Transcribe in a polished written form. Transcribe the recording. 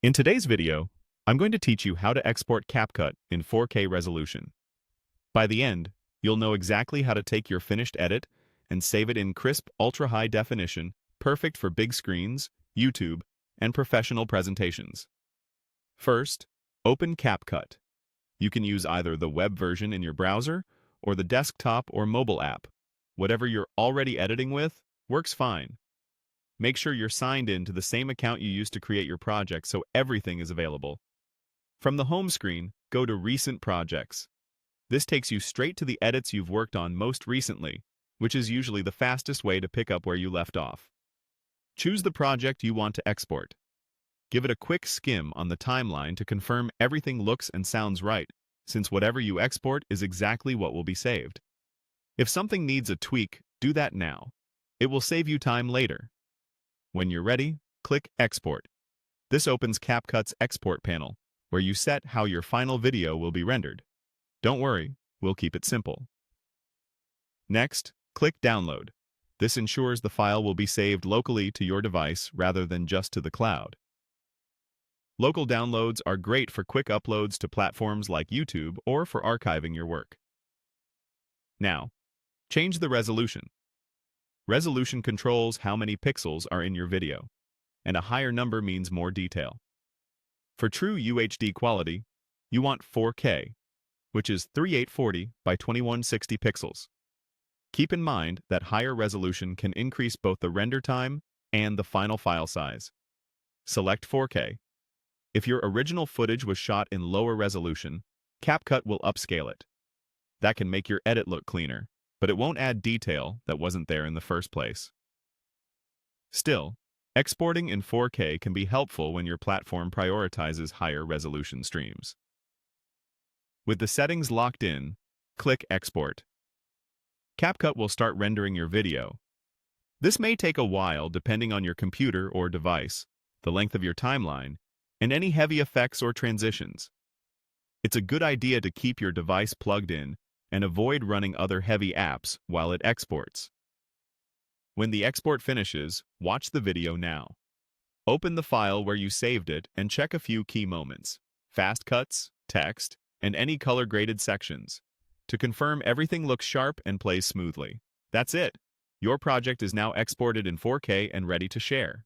In today's video, I'm going to teach you how to export CapCut in 4K resolution. By the end, you'll know exactly how to take your finished edit and save it in crisp, ultra-high definition, perfect for big screens, YouTube, and professional presentations. First, open CapCut. You can use either the web version in your browser or the desktop or mobile app. Whatever you're already editing with works fine. Make sure you're signed in to the same account you used to create your project so everything is available. From the home screen, go to Recent Projects. This takes you straight to the edits you've worked on most recently, which is usually the fastest way to pick up where you left off. Choose the project you want to export. Give it a quick skim on the timeline to confirm everything looks and sounds right, since whatever you export is exactly what will be saved. If something needs a tweak, do that now. It will save you time later. When you're ready, click Export. This opens CapCut's Export panel, where you set how your final video will be rendered. Don't worry, we'll keep it simple. Next, click Download. This ensures the file will be saved locally to your device rather than just to the cloud. Local downloads are great for quick uploads to platforms like YouTube or for archiving your work. Now, change the resolution. Resolution controls how many pixels are in your video, and a higher number means more detail. For true UHD quality, you want 4K, which is 3840 by 2160 pixels. Keep in mind that higher resolution can increase both the render time and the final file size. Select 4K. If your original footage was shot in lower resolution, CapCut will upscale it. That can make your edit look cleaner, but it won't add detail that wasn't there in the first place. Still, exporting in 4K can be helpful when your platform prioritizes higher resolution streams. With the settings locked in, click Export. CapCut will start rendering your video. This may take a while depending on your computer or device, the length of your timeline, and any heavy effects or transitions. It's a good idea to keep your device plugged in and avoid running other heavy apps while it exports. When the export finishes, watch the video now. Open the file where you saved it and check a few key moments, fast cuts, text, and any color-graded sections, to confirm everything looks sharp and plays smoothly. That's it. Your project is now exported in 4K and ready to share.